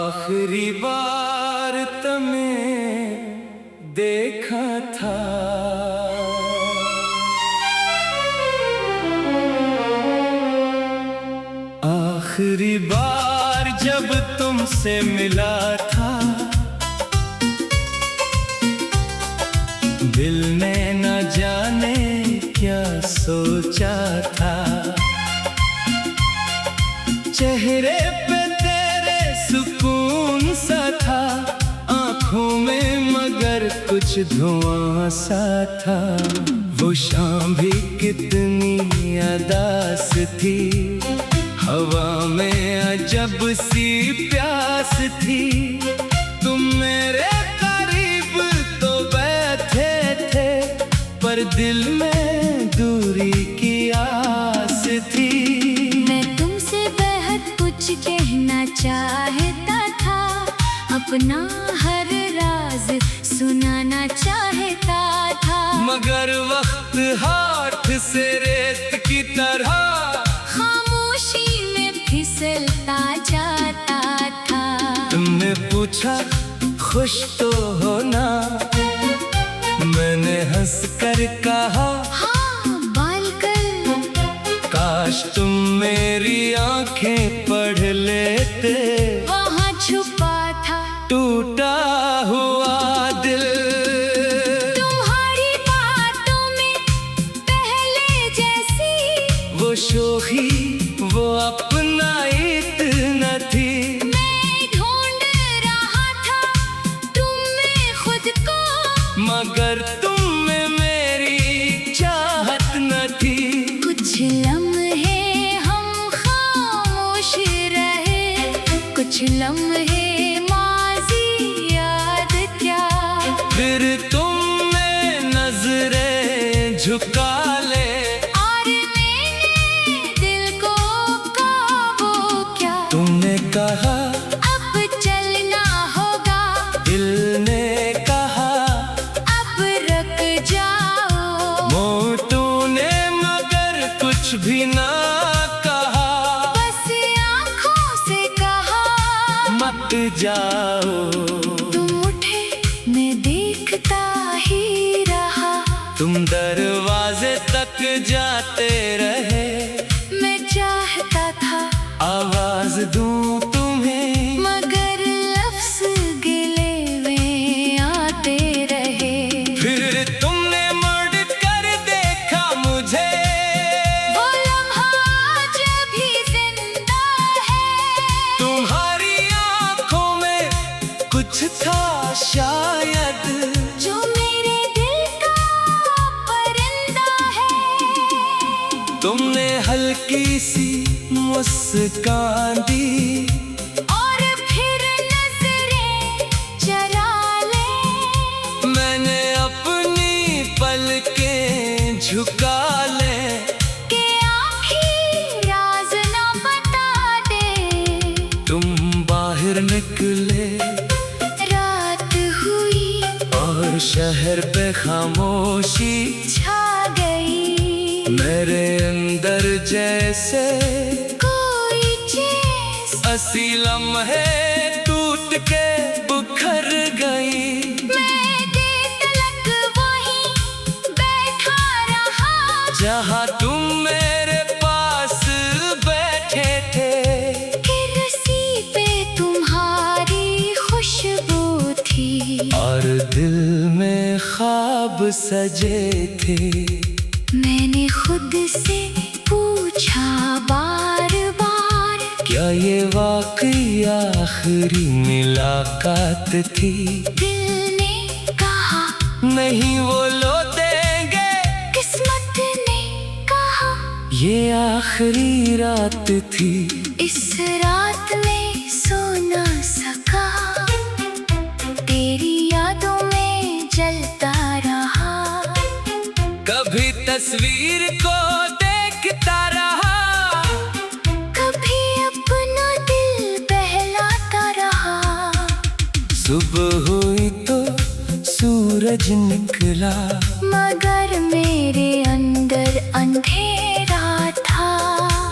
आखिरी बार तमें देखा था, आखिरी बार जब तुमसे मिला था, दिल ने न जाने क्या सोचा था। चेहरे पे तेरे सुकून सा था, आंखों में मगर कुछ धुआं सा था। वो शाम भी कितनी अदास थी, हवा में अजब सी प्यास थी। तुम मेरे करीब तो बैठे थे, पर दिल में दूरी की आस थी। मैं तुमसे बेहद कुछ कहना चाहता था, अपना हर राज सुनाना चाहता था। मगर वक्त हाथ से रेत की तरह खामोशी में फिसलता जाता था। तुमने पूछा खुश तो हो ना, मैंने हंसकर कहा हाँ बिल्कुल। काश तुम मेरी आंखें पढ़ लेते, वहाँ छुपा था टूटा हुआ दिल। तुम्हारी बातों में पहले जैसी वो शोखी वो अपनाइत न थी। मैं ढूंढ रहा था तुम में खुद को, मगर तुम में मेरी चाहत न थी। कुछ लम्हे हम खामोश रहे, कुछ लम्हे माज़ी याद क्या। फिर तुमने नजरें झुका ले, और मैंने दिल को काबू क्या। तुमने कहा अब चलना होगा, दिल ने कहा अब रुक जाओ। मोटू ने मगर कुछ भी ना कहा, बस आँखों से कहा मत जाओ। तुम उठे मैं देखता ही रहा, तुम दरवाजे तक जाते रहे। मैं चाहता था आवाज दूं तुम्हें, मगर लफ्ज़ गिले में आते रहे। फिर तुमने मुड़ कर देखा मुझे, वो लम्हा आज भी जिंदा है। तुम्हारी आंखों में कुछ था शायद, जो मेरे दिल का परिंदा है। तुमने हल्की सी मुस्कान दी, और फिर नजरें चरा ले। मैंने अपनी पलकें झुका ले। के आखिर राज ना बता दे। तुम बाहर निकले रात हुई और शहर पे खामोशी छा गई। मेरे अंदर जैसे कोई चीज़ हंसी लम्हे टूट के बिखर गई। मैं देर तक वहीं बैठा रहा, जहाँ तुम मेरे पास बैठे थे। कुर्सी पे तुम्हारी खुशबू थी, और दिल में ख्वाब सजे थे। मैंने खुद से पूछा बार बार, क्या ये वाकई आखिरी मुलाकात थी। दिल ने कहा नहीं वो लो देंगे, किस्मत ने कहा ये आखिरी रात थी। इस रात में सो ना सका, तेरी यादों में जलता रहा। कभी तस्वीर को देखता रहा, कभी अपना दिल बहलाता रहा। सुबह हुई तो सूरज निकला, मगर मेरे अंदर अंधेरा था।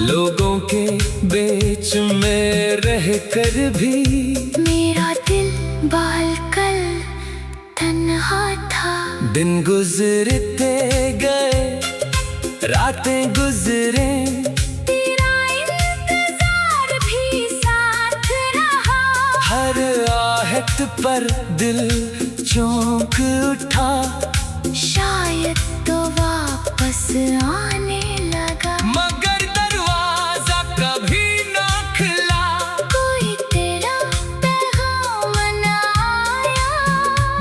लोगों के बीच में रह कर भी मेरा दिल बालकल तन्हा था। दिन गुजरते गए, रातें गुजरे, तेरा इंतजार भी साथ रहा। हर आहट पर दिल चौंक उठा। शायद तो वापस आने लगा, मगर दरवाजा कभी ना खुला। कोई तेरा पैगाम न आया।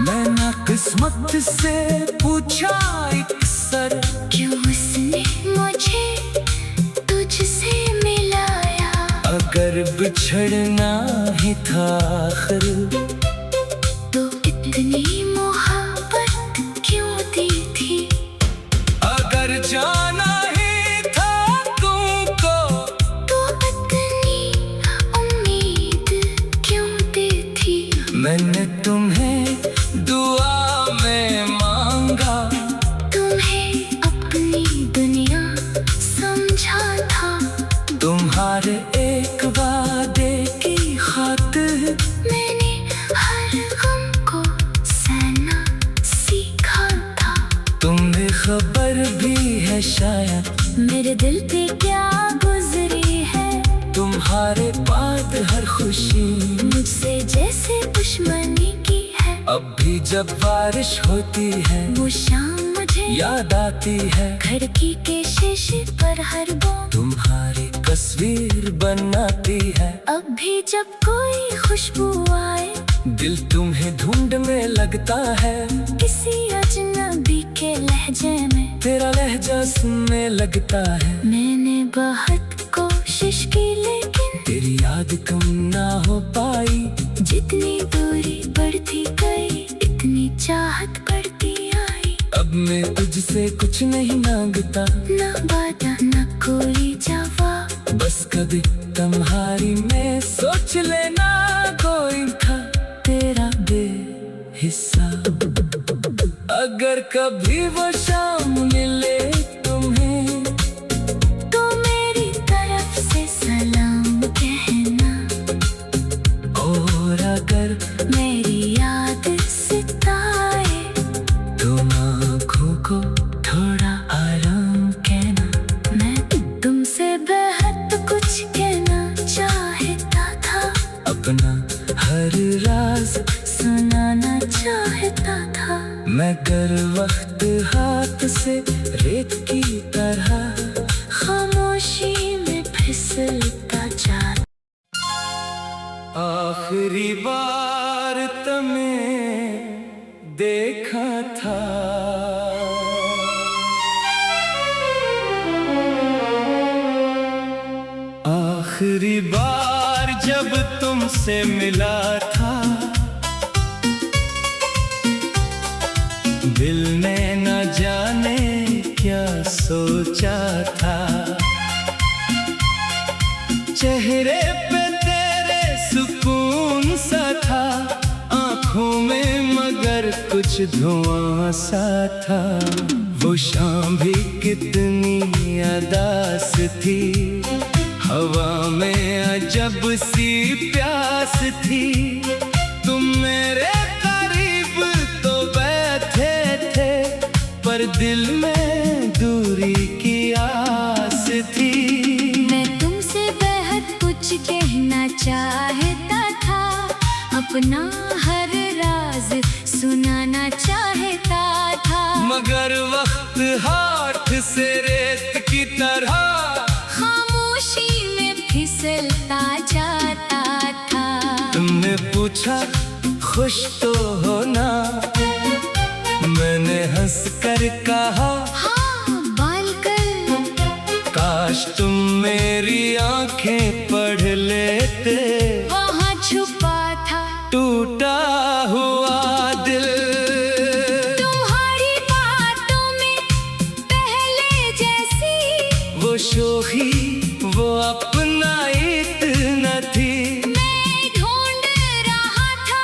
मैंने किस्मत से पूछा एक सर, क्यों उसने मुझे तुझसे मिलाया। अगर बिछड़ना ही था आखिर, तो इतनी मोहब्बत क्यों दी थी। अगर जाना ही था तुमको, तो इतनी उम्मीद क्यों दी थी। मैंने तुम्हें दुआ में मांगा। तुम्हें अपनी दुनिया समझा था। तुम्हारे एक वादे की खातिर मैंने हर गम को सहना सीखा था। तुम्हें खबर भी है शायद, मेरे दिल पे क्या गुजरी है। तुम्हारे बाद हर खुशी मुझसे जैसे दुश्मनी की है। अब भी जब बारिश होती है, वो शाम मुझे याद आती है। खिड़की के शीशे पर हर बूंद तुम्हारी तस्वीर बनाती है। अब भी जब कोई खुशबू आए, दिल तुम्हें ढूंढने लगता है। किसी अजनबी के लहजे में तेरा लहजा सुनने लगता है। मैंने बहुत कोशिश की, लेकिन तेरी याद कम ना हो पाई। जितनी दूरी बढ़ती गई, इतनी चाहत बढ़ती आई। अब मैं तुझसे कुछ नहीं मांगता, ना वादा न कोई जवाब, बस कभी तुम्हारी में सोच लेना कोई था तेरा बेहिसाब। अगर कभी वो शाम मिले तुम्हें, तो मेरी तरफ से सलाम कहना। और अगर मेरी याद सताए, तुम आँखों को थोड़ा आराम कहना। मैं तुमसे बेहद कुछ कहना चाहता था। अपना हर राज सुनाना चाहता था। मगर वक्त हाथ से रेत की तरह खामोशी में फिसलता जाता। आखिरी बार तुम्हें देखा था, आखिरी बार जब तुमसे मिला था। दिल ने न जाने क्या सोचा था। चेहरे पे तेरे सुकून सा था, आंखों में मगर कुछ धुआं सा था। वो शाम भी कितनी अदास थी, हवा में अजब सी प्यास थी। तुम मेरे करीब तो बैठे थे, पर दिल में दूरी की आस थी। मैं तुमसे बेहद कुछ कहना चाहता था। अपना हर राज सुनाना चाहता था। मगर वक्त हाथ से रेत की तरह खामोशी में फिसलता जाता था। तुमने पूछा खुश तो हो ना, मैंने हंस कर कहा हाँ बालकल। काश तुम मेरी आंखें पढ़ लेते। वहाँ छुपा था टूटा हुआ दिल, तुम्हारी बातों में पहले जैसी वो शोखी वो अपनाइत न थी। मैं ढूंढ रहा था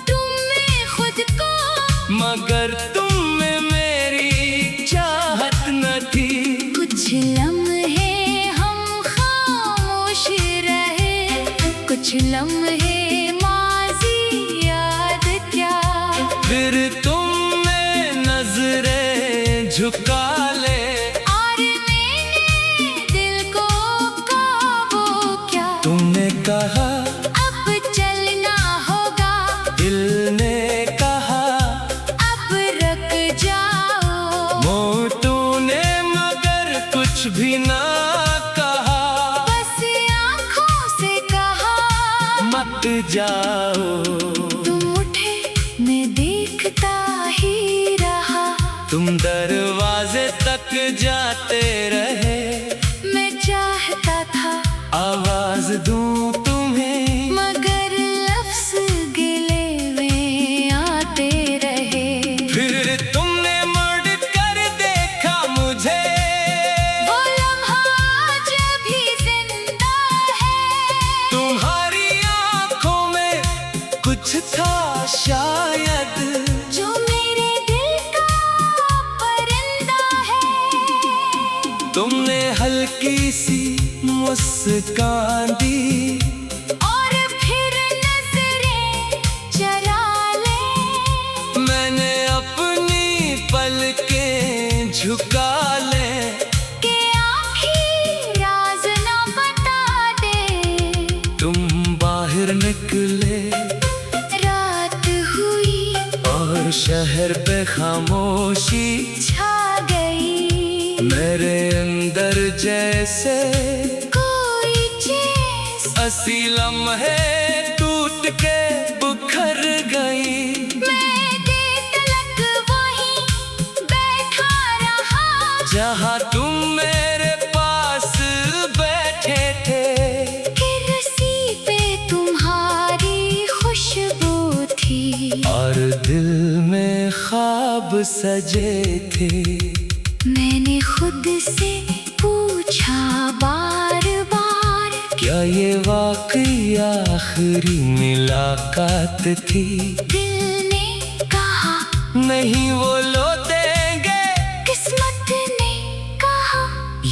तुम में खुद को, मगर तुम में मेरी चाहत न थी। कुछ लम्हे हम खामोश कुछ लम्हे माज़ी याद क्या। फिर तुमने नजरें झुका ले और मैंने दिल को काबू क्या। तुमने कहा अब चलना होगा, दिल ने कहा अब रुक जाओ। मोटू ने मगर कुछ भी ना कहा, बस आँखों से कहा मत जाओ। तुम उठे मैं देखता ही रहा, तुम दरवाजे तक जाते रहे। मैं चाहता था आवाज दूं तुम्हें, मगर लफ्ज़ गिले में आते रहे। फिर तुमने मुड़ कर देखा मुझे, वो लम्हा आज भी जिंदा है। तुम्हारी आंखों में कुछ था शायद, जो मेरे दिल का परिंदा है। तुमने हल्की सी मुस्कान दी और फिर नजरें चरा ले। मैंने अपनी पलकें झुका ले। के आखिर राज न बता दे। तुम बाहर निकले रात हुई और शहर पे खामोशी छा गई। मेरे अंदर जैसे कोई चीज़ हंसी लम्हे टूट के बिखर गई। मैं देर तलक वहीं बैठा रहा, जहाँ तुम मेरे पास बैठे थे। कुर्सी पे तुम्हारी खुशबू थी, और दिल में ख्वाब सजे थे। मैंने खुद से पूछा बार बार, क्या ये वाकई आखिरी मुलाकात थी। दिल ने कहा नहीं वो लो देंगे, किस्मत ने कहा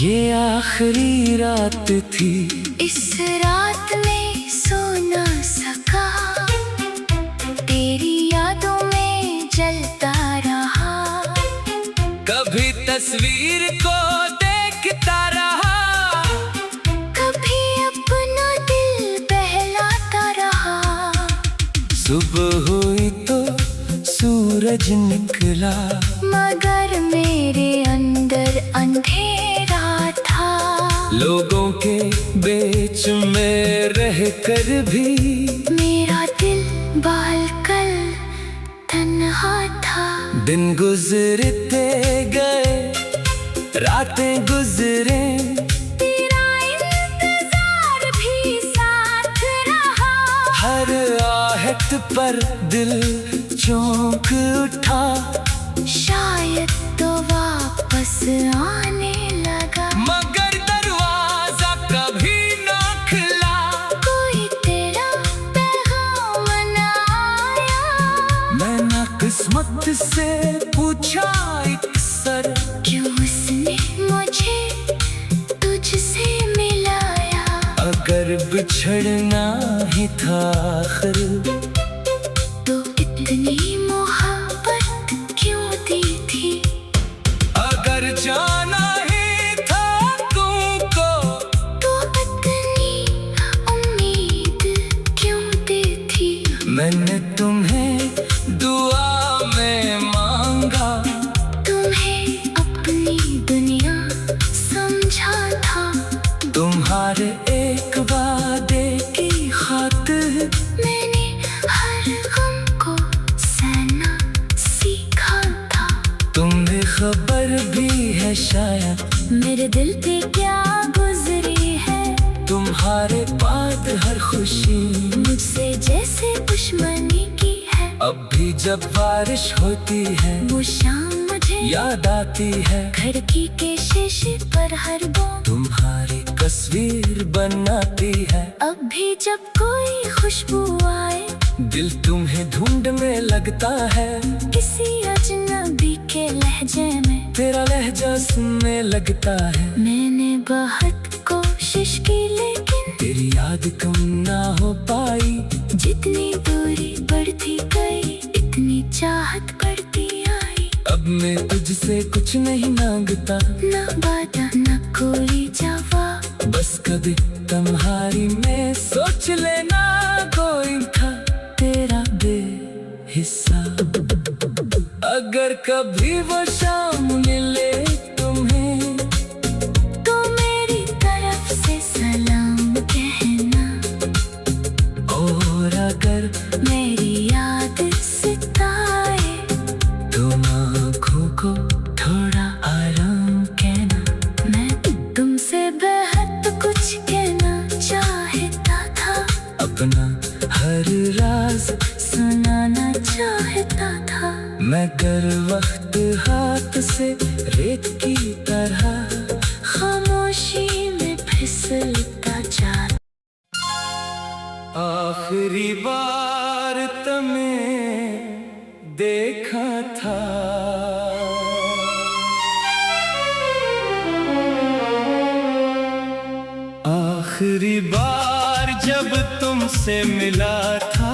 ये आखिरी रात थी। इस रात में सो न सका, तेरी यादों में जलता रहा। कभी तस्वीर को देखता रहा, कभी अपना दिल बहलाता रहा। सुबह हुई तो सूरज निकला, मगर मेरे अंदर अंधेरा था। लोगों के बीच में रह कर भी मेरा दिल बालकल तन्हा था। दिन गुजरते गए, रातें गुजरे, तेरा इंतजार भी साथ रहा। हर आहट पर दिल चौंक उठा। शायद तो वापस आने लगा, मगर दरवाजा कभी ना खुला। कोई तेरा पैगाम न आया। मैंने किस्मत से पूछा एक सर, क्यों उसने मुझे तुझसे मिलाया। अगर बिछड़ना ही था आखिर, तो इतनी मोहब्बत क्यों दी थी। अगर जाना ही था तुमको, तो इतनी उम्मीद क्यों दी थी। मैंने तुम्हें दुआ में मांगा। तुम्हें अपनी दुनिया समझा था। तुम्हारे एक वादे की खातिर मैंने हर गम को सहना सीखा था। तुम्हें खबर भी है शायद, मेरे दिल पे क्या गुजरी है। तुम्हारे बाद हर खुशी मुझसे जैसे दुश्मनी की है। अब भी जब बारिश होती है, वो शाम मुझे याद आती है। खिड़की के शीशे पर हर बूंद तुम्हारी तस्वीर बनाती है। अब भी जब कोई खुशबू आए, दिल तुम्हें ढूंढने लगता है। किसी अजनबी के लहजे में तेरा लहजा सुनने लगता है। मैंने बहुत कोशिश की, लेकिन तेरी याद कम ना हो पाई। जितनी दूरी बढ़ती गई, इतनी चाहत बढ़ती आई। अब मैं तुझसे कुछ नहीं मांगता, ना वादा ना कोई जवाब, बस कभी तुम्हारी में सोच लेना कोई था तेरा बेहिस्सा। अगर कभी वो शाम मिले तुम्हें, तो मेरी तरफ से सलाम कहना। और अगर मेरी याद सताए, तो आँखों को थोड़ा आराम कहना। मैं तुमसे बेहद कुछ कहना चाहता था, अपना हर राज सुनाना चाहता था। मगर वक्त हाथ से रेत की तरह खामोशी में फिसलता जाता। आखिरी बार तुम्हें देखा था, आखिरी बार जब तुमसे मिला था,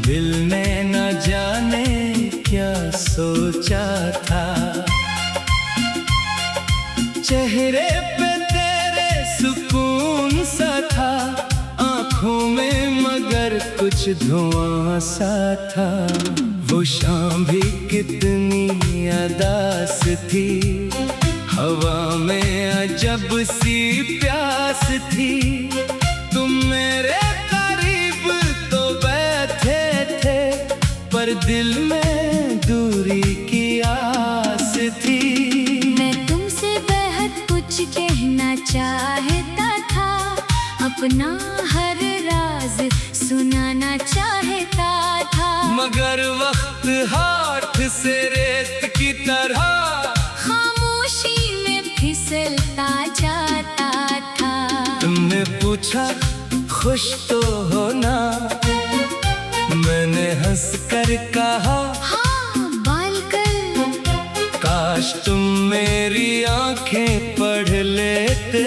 दिल ने न जाने क्या सोचा था। चेहरे पे तेरे सुकून सा था, आंखों में मगर कुछ धुआं सा था। वो शाम भी कितनी उदास थी, हवा में अजब सी प्यास थी। तुम मेरे करीब तो बैठे थे, पर दिल में दूरी की आस थी। मैं तुमसे बेहद कुछ कहना चाहता था, अपना हर राज सुनाना चाहता था। मगर वक्त हाथ से रेत की तरह खामोशी में फिसलता जाता था। तुमने पूछा खुश तो हो ना, मैंने हंस कर कहा हाँ बालकल। काश तुम मेरी आंखें पढ़ लेते,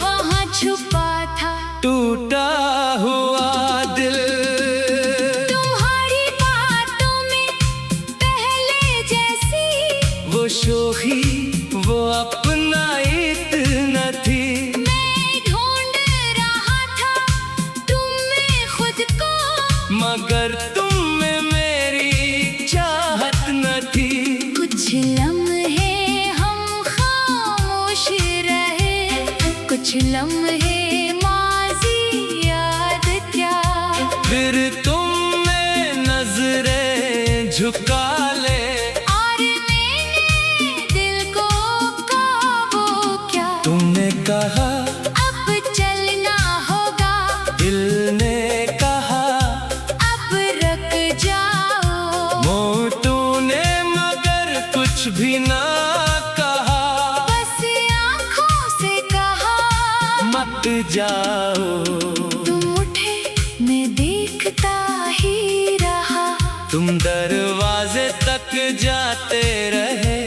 वहाँ छुपा था टूटा हुआ दिल। तुम्हारी बातों में पहले जैसी वो शोखी वो अपनाइत न थी। मैं ढूंढ रहा था तुम में खुद को, मगर तुम में मेरी चाहत न थी। कुछ लम्हे हम खामोश रहे, कुछ लम्हे माजी याद क्या। फिर तुमने नजरें झुका ले, और मैंने दिल को काबू क्या। तुमने कहा अब चलना होगा, दिल ने कहा अब रुक जाओ। मोटू ने मगर कुछ भी ना कहा, बस आँखों से कहा मत जाओ। तुम उठे मैं देखता ही रहा, तुम दरवाजे तक जाते रहे,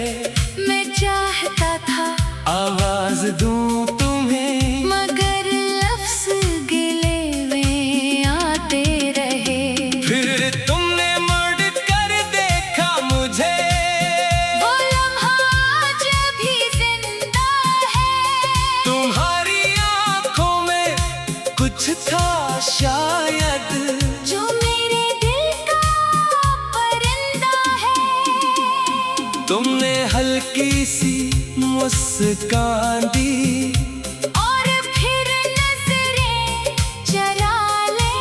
मैं चाहता था आवाज दूं तुम्हें, मगर लफ्ज गिले में आते रहे। फिर तुमने मुड़ कर देखा मुझे, वो लम्हा आज भी जिंदा है। तुम्हारी आंखों में कुछ था शायद, जो मेरे दिल का परिंदा है। तुमने हल्की सी मुस्कान दी, और फिर नजरें चरा ले,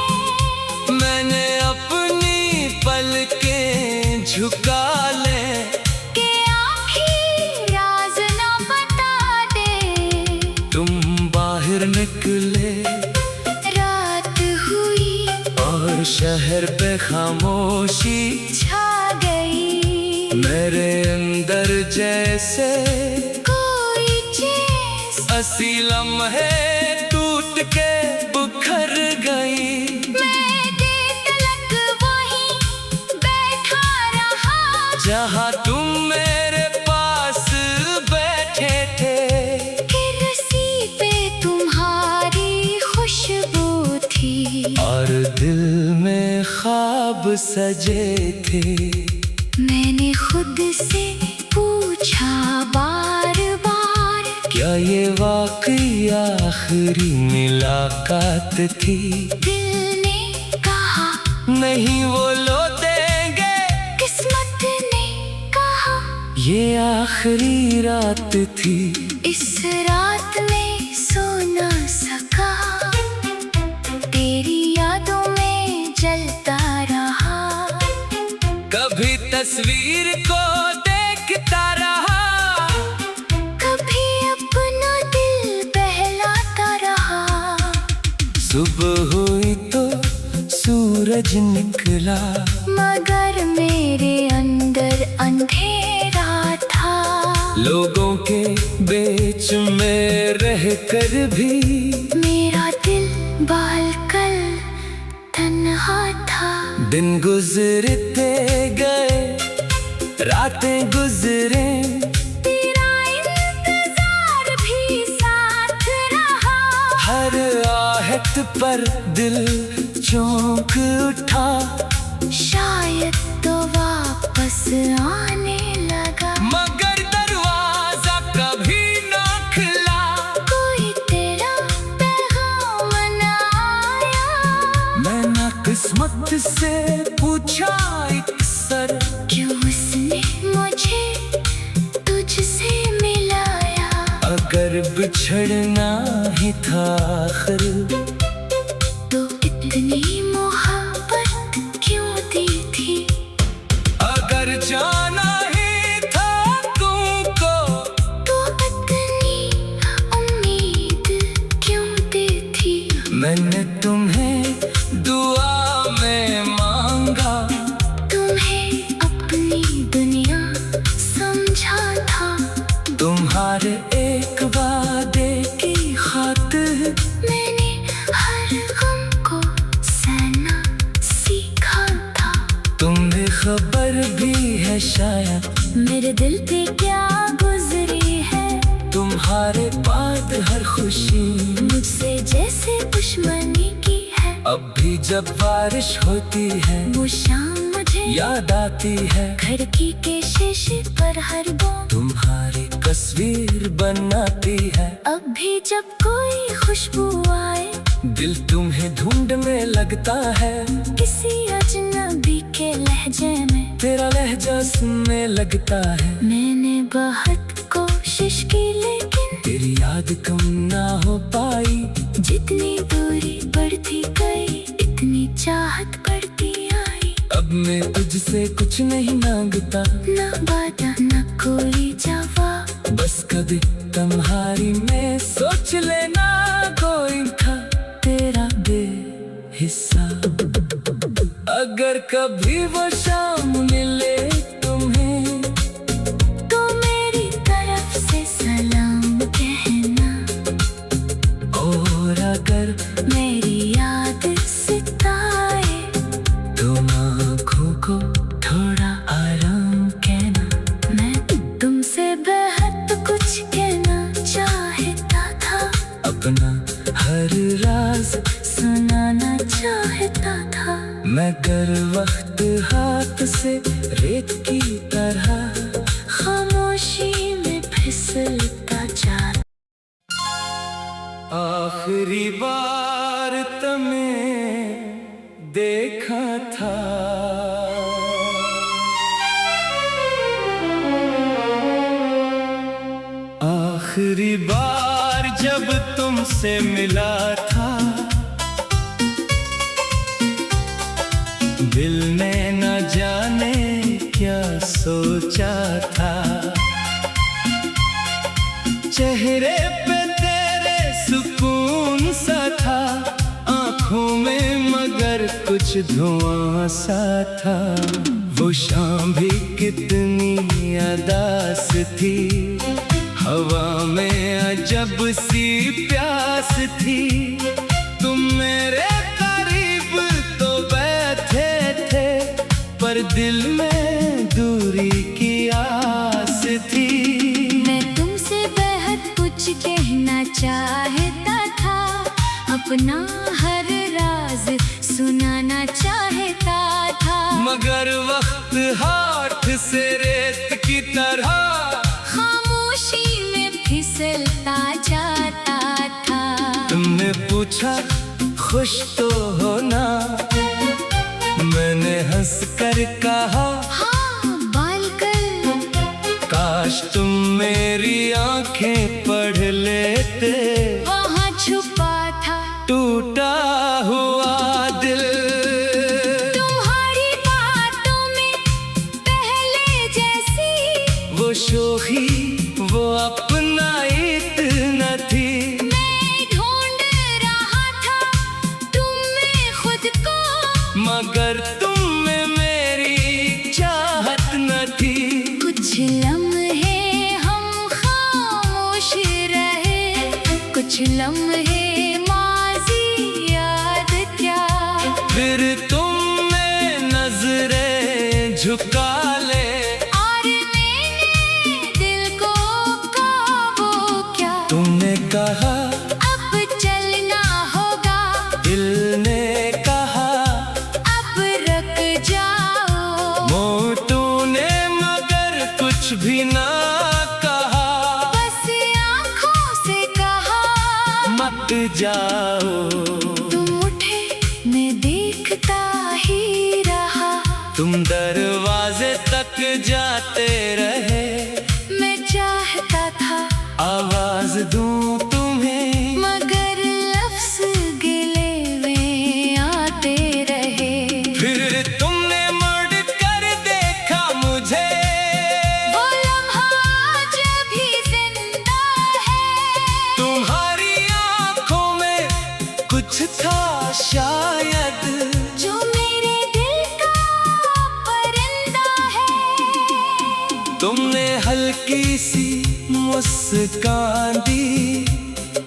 मैंने अपनी पलकें झुका ले। के आखिर राज ना बता दे। तुम बाहर निकले रात हुई और शहर पे खामोशी छा गई, मेरे अंदर जैसे कोई चीज हंसी लम्हे टूट के बुखर गई। मैं देर तलक वहीं बैठा रहा, जहाँ तुम मेरे पास बैठे थे, फिर दिल में ख्वाब सजे थे। मैंने खुद से पूछा बार बार, क्या ये वाकई आखिरी मुलाकात थी? दिल ने कहा नहीं वो लो देंगे, किस्मत ने कहा ये आखिरी रात थी। इस रात में सो न सका, तेरी यादों में जलता रहा। कभी तस्वीर को देखता रहा, कभी अपना दिल बहलाता रहा। सुबह हुई तो सूरज निकला, मगर मेरे अंदर अंधेरा था। लोगों के बीच में रहकर भी मेरा दिल बालकल तन्हा था। दिन गुजरते गए, रातें गुजरे, तेरा इंतजार भी साथ रहा। हर आहट पर दिल चौंक उठा। शायद तो वापस आने लगा, मगर दरवाजा कभी न खुला। कोई तेरा पैगाम न आया। मैंने किस्मत से पूछा अक्सर, क्यों उसने मुझे तुझसे मिलाया। अगर बिछड़ना ही था आखिर, तो इतनी मोहब्बत क्यों दी थी। अगर जाना ही था तुमको, तो इतनी उम्मीद क्यों दी थी। मैंने तुम्हें दुआ में मांगा। तुम्हें अपनी दुनिया समझा था। तुम्हारे एक वादे की खातिर मैंने हर गम को सहना सीखा था। तुम्हें खबर भी है शायद, मेरे दिल पे क्या गुजरी है। तुम्हारे बाद हर खुशी मुझसे जैसे दुश्मनी की है। अब भी जब बारिश होती है, वो शाम मुझे याद आती है। खिड़की के शीशे पर हर बूंद तुम्हारी तस्वीर बनाती है। अब भी जब कोई खुशबू आए, दिल तुम्हें ढूंढने लगता है। किसी अजनबी के लहजे में तेरा लहजा सुनने लगता है। मैंने बहुत कोशिश की, लेकिन तेरी याद कम ना हो पाई। जितनी दूरी बढ़ती गई, इतनी चाहत बढ़ती आई। अब मैं तुझसे कुछ नहीं मांगता, न वादा न कोई जवाब, बस कभी तुम्हारी में सोच लेना कोई था तेरा बेहिस्सा। अगर कभी वो शाम मिले तुम्हें, तो मेरी तरफ से सलाम कहना। और अगर मेरी याद सताए, तुम आँखों को थोड़ा आराम कहना। मैं तुमसे बेहद कुछ कहना चाहता था। अपना हर राज सुनाना चाहता था। मगर वक्त हाथ से रेत की तरह खामोशी में फिसलता जा। आखिरी बार तुम्हें देखा था, आखिरी बार जब तुमसे मिला था। दिल ने न जाने क्या सोचा था। चेहरे पे तेरे सुकून सा था, आंखों में मगर कुछ धुआं सा था। वो शाम भी कितनी अदास थी, हवा में अजब सी प्यास थी। तुम मेरे करीब तो बैठे थे, पर दिल में दूरी की आस थी। मैं तुमसे बेहद कुछ कहना चाहता था, अपना हर राज सुनाना मगर वक्त हाथ से रेत की तरह खामोशी में फिसलता जाता था। तुमने पूछा खुश तो हो ना, मैंने हंस कर कहा हाँ बालकल। काश तुम मेरी आंखें पढ़ लेते, वहाँ छुपा था टूटा हुआ दिल। तुम्हारी बातों में पहले जैसी वो शोखी, वो अपनाइत न थी। मैं ढूंढ रहा था तुम में खुद को, मगर तुम में मेरी चाहत न थी। कुछ लम्हे हम खामोश रहे, कुछ लम्हे माजी याद क्या। फिर तुमने नजरें झुका ले, और मैंने दिल को काबू क्या। तुमने कहा अब चलना होगा, दिल ने कहा अब रुक जाओ। मोटू ने मगर कुछ भी ना कहा, बस आँखों से कहा मत जाओ। तुम उठे मैं देखता ही रहा, तुम दरवाजे तक जाते रहे, मैं चाहता था आवाज दूं तुम्हें, मगर लफ्ज गिले में आते रहे। फिर तुमने मुड़ कर देखा मुझे, वो लम्हा आज भी जिंदा है, तुम्हारी आंखों में कुछ था शायद, जो मेरे दिल का परिंदा है। तुमने हल्की सी मुस्कान दी,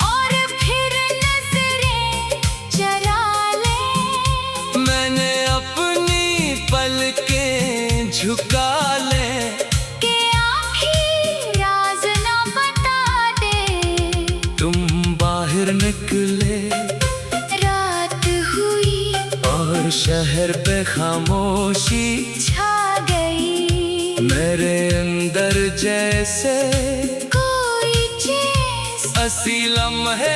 और फिर नजरें चरा ले, मैंने अपनी पलकें झुका ले, कि आखिर राज न बता दे। तुम बाहर निकले रात हुई और शहर पे खामोशी छा गई, मेरे अंदर जैसे कोई चीज हंसी लम्हे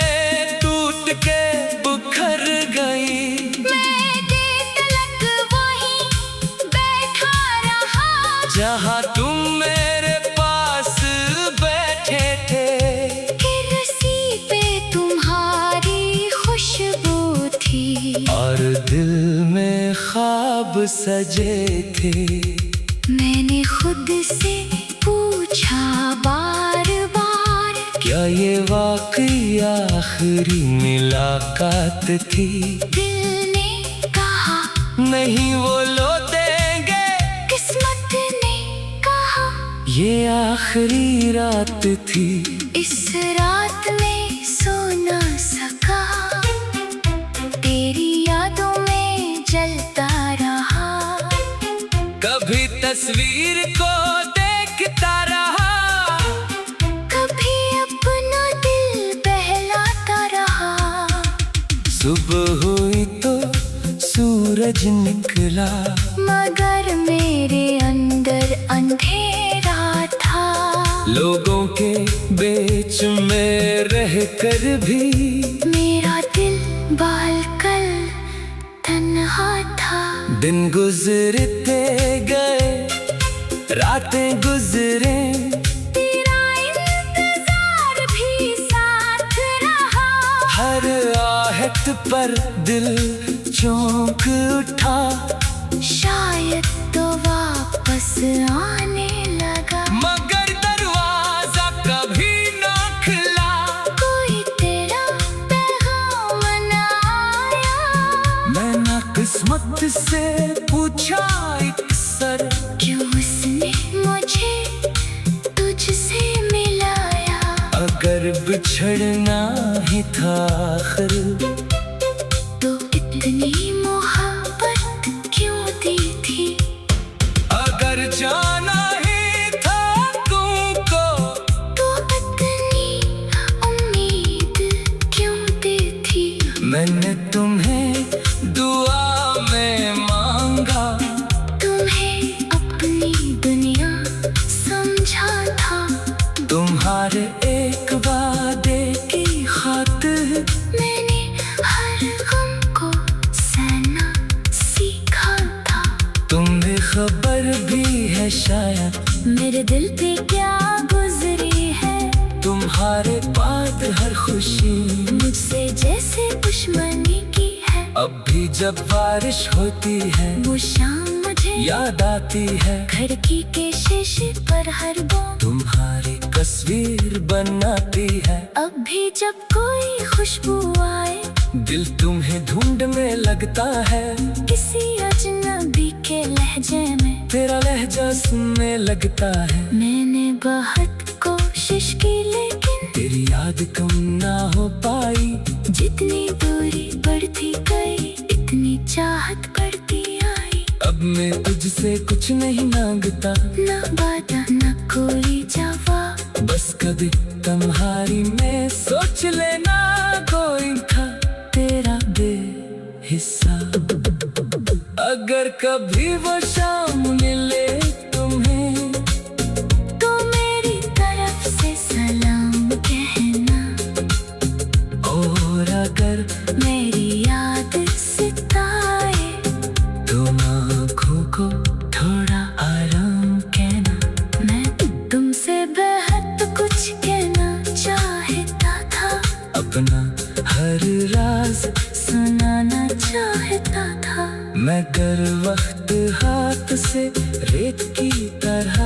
टूट के बिखर गई। मैं देर तलक वहीं बैठा रहा, जहाँ तुम मेरे पास बैठे थे, कुर्सी पे तुम्हारी खुशबू थी, और दिल में ख्वाब सजे थे। मैंने खुद से पूछा बार बार, क्या ये वाकई आखिरी मुलाकात थी। दिल ने कहा नहीं वो लो देंगे, किस्मत ने कहा ये आखिरी रात थी। इस रात में सो न सका, तेरी यादों में जलता रहा, कभी तस्वीर को देखता रहा, कभी अपना दिल बहलाता रहा। सुबह हुई तो सूरज निकला, मगर मेरे अंदर अंधेरा था, लोगों के बीच में रह कर भी मेरा दिल बालकल तन्हा था। दिन गुजरते गए, रातें गुजरे, तेरा इंतजार भी साथ रहा, हर आहट पर दिल चौंक उठा, शायद तो वापस आने लगा। मगर दरवाजा कभी ना खुला, कोई तेरा पैगाम न आया, मैं ना किस्मत से पूछा एक सर, क्यों उसने मुझे तुझसे मिलाया। अगर बिछड़ना ही था आखिर, तो इतनी मोहब्बत क्यों दी थी। अगर जाना ही था तुमको, तो इतनी उम्मीद क्यों दी थी। मैंने तुम्हें दुआ में मांगा, जब बारिश होती है वो शाम मुझे याद आती है, खिड़की के शीशे पर हर बूंद तुम्हारी तस्वीर बनाती है। अब भी जब कोई खुशबू आए दिल तुम्हें ढूंढने लगता है, किसी अजनबी के लहजे में तेरा लहजा सुनने लगता है। मैंने बहुत कोशिश की लेकिन तेरी याद कम ना हो पाई, जितनी दूरी बढ़ती गई इतनी चाहत बढ़ती आई। अब मैं तुझसे कुछ नहीं मांगता, ना वादा ना कोई जवाब, बस कभी तुम्हारी में सोच लेना कोई था तेरा बेहिसाब। अगर कभी वो शाम मिले तुम्हें तो मेरी तरफ से सलाम कहना, और अगर मेरी याद सताए तुम आँखों को थोड़ा आराम कहना। मैं तुमसे बेहद कुछ कहना चाहता था, अपना हर राज सुनाना चाहता था। मैं कर वक्त हाथ से रेत की तरह